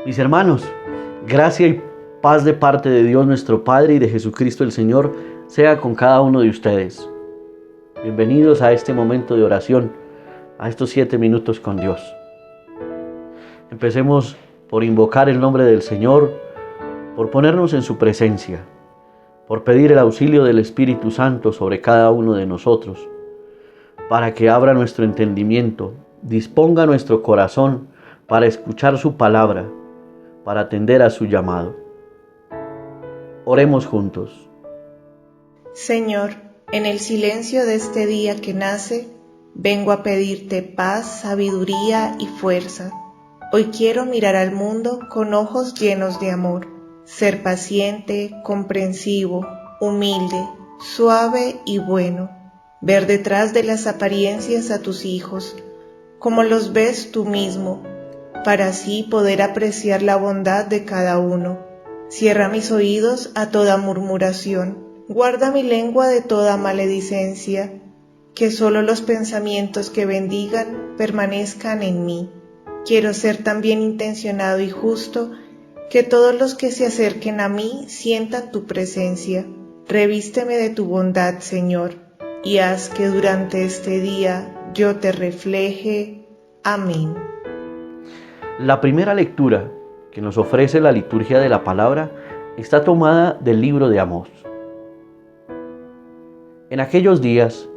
Mis hermanos, gracia y paz de parte de Dios nuestro Padre y de Jesucristo el Señor sea con cada uno de ustedes. Bienvenidos a este momento de oración, a estos 7 minutos con Dios. Empecemos por invocar el nombre del Señor, por ponernos en su presencia, por pedir el auxilio del Espíritu Santo sobre cada uno de nosotros, para que abra nuestro entendimiento, disponga nuestro corazón para escuchar su palabra, para atender a su llamado. Oremos juntos. Señor, en el silencio de este día que nace, vengo a pedirte paz, sabiduría y fuerza. Hoy quiero mirar al mundo con ojos llenos de amor, ser paciente, comprensivo, humilde, suave y bueno, ver detrás de las apariencias a tus hijos, como los ves tú mismo, para así poder apreciar la bondad de cada uno. Cierra mis oídos a toda murmuración, guarda mi lengua de toda maledicencia, que solo los pensamientos que bendigan permanezcan en mí. Quiero ser tan bien intencionado y justo, que todos los que se acerquen a mí sientan tu presencia. Revísteme de tu bondad, Señor, y haz que durante este día yo te refleje. Amén. La primera lectura que nos ofrece la liturgia de la palabra está tomada del libro de Amós. En aquellos días,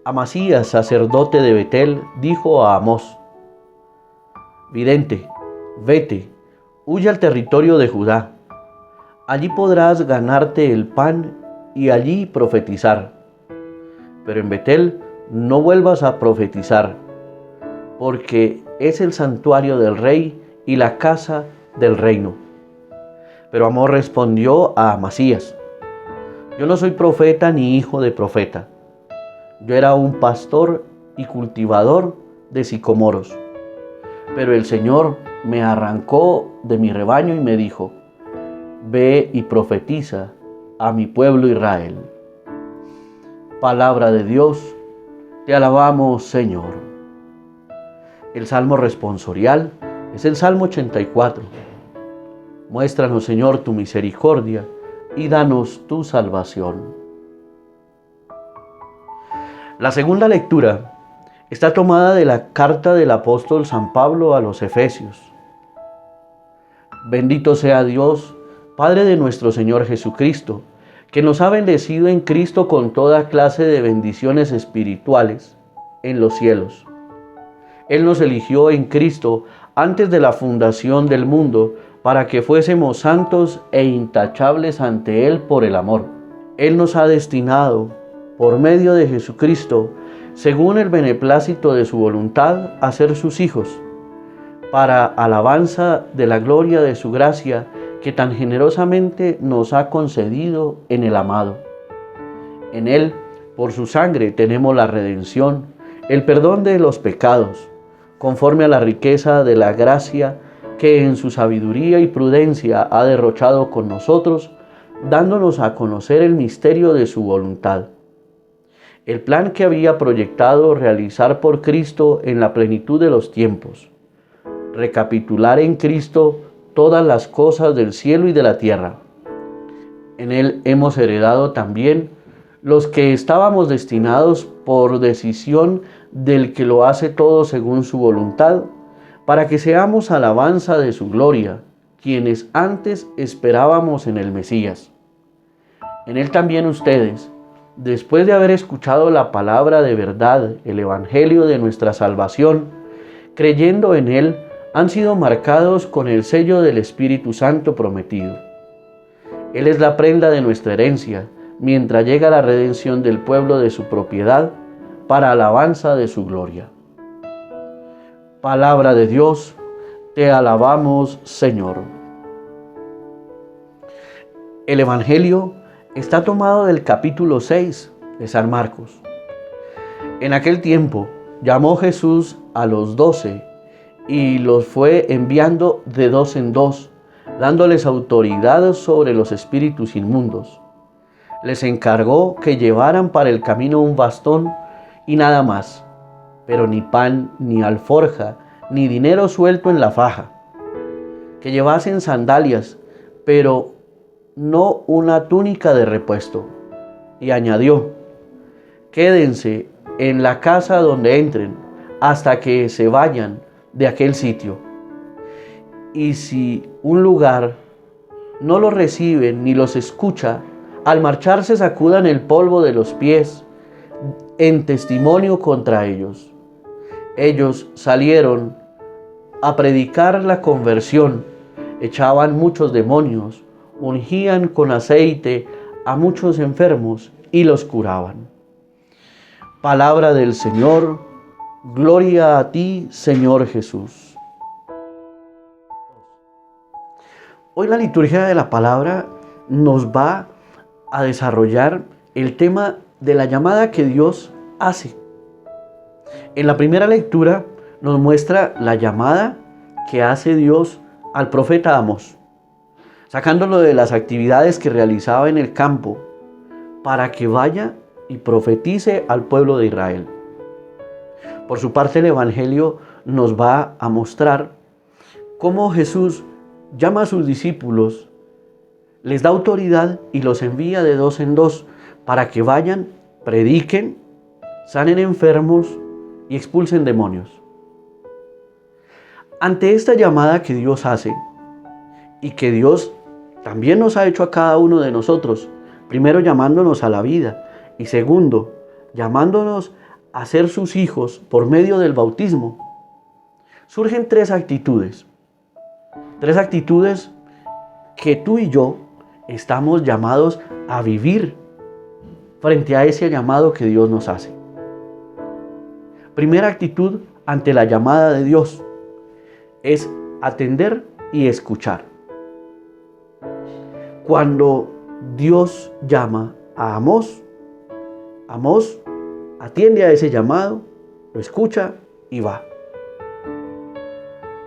Amasías, sacerdote de Betel, dijo a Amós: Vidente, vete, huye al territorio de Judá. Allí podrás ganarte el pan y allí profetizar. Pero en Betel no vuelvas a profetizar, porque es el santuario del rey y la casa del reino. Pero Amós respondió a Amasías: Yo no soy profeta ni hijo de profeta. Yo era un pastor y cultivador de sicomoros. Pero el Señor me arrancó de mi rebaño y me dijo: Ve y profetiza a mi pueblo Israel. Palabra de Dios, te alabamos, Señor. El salmo responsorial es el Salmo 84. Muéstranos, Señor, tu misericordia y danos tu salvación. La segunda lectura está tomada de la carta del apóstol San Pablo a los Efesios. Bendito sea Dios, Padre de nuestro Señor Jesucristo, que nos ha bendecido en Cristo con toda clase de bendiciones espirituales en los cielos. Él nos eligió en Cristo antes de la fundación del mundo para que fuésemos santos e intachables ante Él por el amor. Él nos ha destinado, por medio de Jesucristo, según el beneplácito de su voluntad, a ser sus hijos, para alabanza de la gloria de su gracia que tan generosamente nos ha concedido en el amado. En Él, por su sangre, tenemos la redención, el perdón de los pecados, conforme a la riqueza de la gracia que en su sabiduría y prudencia ha derrochado con nosotros, dándonos a conocer el misterio de su voluntad. El plan que había proyectado realizar por Cristo en la plenitud de los tiempos. Recapitular en Cristo todas las cosas del cielo y de la tierra. En Él hemos heredado también los que estábamos destinados por decisión del que lo hace todo según su voluntad, para que seamos alabanza de su gloria, quienes antes esperábamos en el Mesías. En Él también ustedes, después de haber escuchado la palabra de verdad, el Evangelio de nuestra salvación, creyendo en Él, han sido marcados con el sello del Espíritu Santo prometido. Él es la prenda de nuestra herencia, mientras llega la redención del pueblo de su propiedad, para alabanza de su gloria. Palabra de Dios, te alabamos, Señor. El Evangelio está tomado del capítulo 6 de San Marcos. En aquel tiempo llamó Jesús a los 12 y los fue enviando de 2 en 2, dándoles autoridad sobre los espíritus inmundos. Les encargó que llevaran para el camino un bastón y nada más, pero ni pan, ni alforja, ni dinero suelto en la faja, que llevasen sandalias, pero no una túnica de repuesto. Y añadió: quédense en la casa donde entren hasta que se vayan de aquel sitio. Y si un lugar no los recibe ni los escucha, al marcharse sacudan el polvo de los pies en testimonio contra ellos. Ellos salieron a predicar la conversión, echaban muchos demonios, ungían con aceite a muchos enfermos y los curaban. Palabra del Señor, gloria a ti, Señor Jesús. Hoy la liturgia de la palabra nos va a desarrollar el tema de la llamada que Dios hace. En la primera lectura nos muestra la llamada que hace Dios al profeta Amós, sacándolo de las actividades que realizaba en el campo para que vaya y profetice al pueblo de Israel. Por su parte, el Evangelio nos va a mostrar cómo Jesús llama a sus discípulos, les da autoridad y los envía de dos en dos para que vayan, prediquen, sanen enfermos y expulsen demonios. Ante esta llamada que Dios hace y que Dios también nos ha hecho a cada uno de nosotros, primero llamándonos a la vida y segundo, llamándonos a ser sus hijos por medio del bautismo, surgen tres actitudes que tú y yo estamos llamados a vivir frente a ese llamado que Dios nos hace. Primera actitud ante la llamada de Dios es atender y escuchar. Cuando Dios llama a Amós, Amós atiende a ese llamado, lo escucha y va.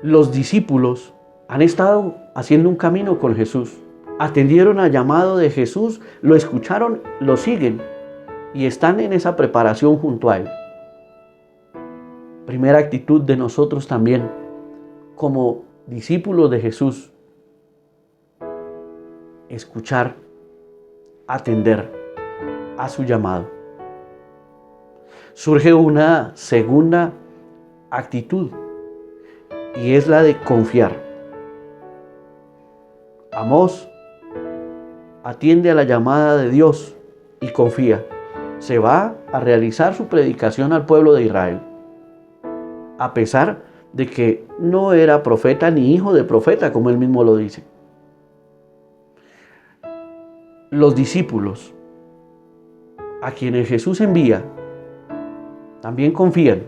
Los discípulos han estado haciendo un camino con Jesús. Atendieron al llamado de Jesús, lo escucharon, lo siguen y están en esa preparación junto a Él. Primera actitud de nosotros también, como discípulos de Jesús: escuchar, atender a su llamado. Surge una segunda actitud y es la de confiar. Amós atiende a la llamada de Dios y confía. Se va a realizar su predicación al pueblo de Israel, a pesar de que no era profeta ni hijo de profeta, como él mismo lo dice. Los discípulos a quienes Jesús envía también confían,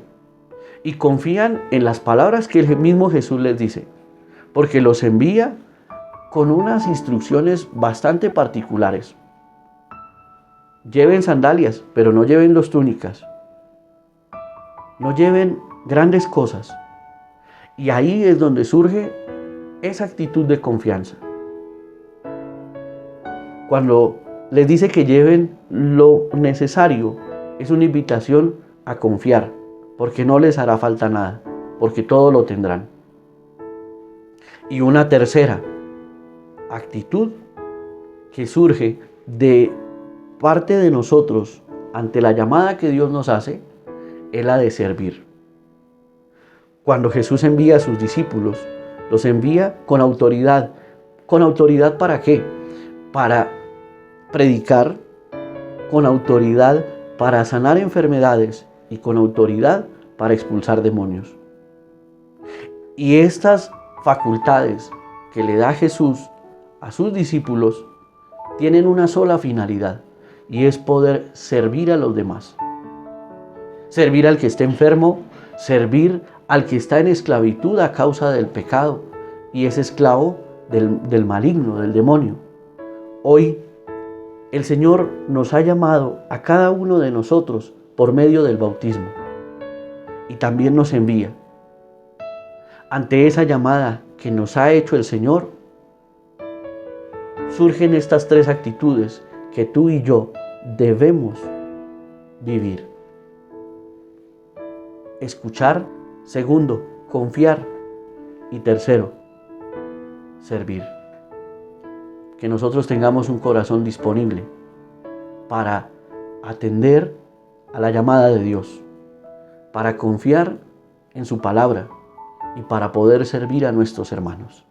y confían en las palabras que el mismo Jesús les dice, porque los envía con unas instrucciones bastante particulares. Lleven sandalias, pero no lleven dos túnicas. No lleven grandes cosas. Y ahí es donde surge esa actitud de confianza. Cuando les dice que lleven lo necesario, es una invitación a confiar, porque no les hará falta nada, porque todo lo tendrán. Y una tercera actitud que surge de parte de nosotros ante la llamada que Dios nos hace es la de servir. Cuando Jesús envía a sus discípulos, los envía con autoridad. ¿Con autoridad para qué? Para predicar, con autoridad para sanar enfermedades y con autoridad para expulsar demonios. Y estas facultades que le da Jesús a sus discípulos tienen una sola finalidad, y es poder servir a los demás. Servir al que esté enfermo, servir al que está en esclavitud a causa del pecado y es esclavo del maligno, del demonio. Hoy el Señor nos ha llamado a cada uno de nosotros por medio del bautismo y también nos envía. Ante esa llamada que nos ha hecho el Señor, surgen estas tres actitudes que tú y yo debemos vivir. Escuchar. Segundo, confiar. Y tercero, servir. Que nosotros tengamos un corazón disponible para atender a la llamada de Dios, para confiar en su palabra y para poder servir a nuestros hermanos.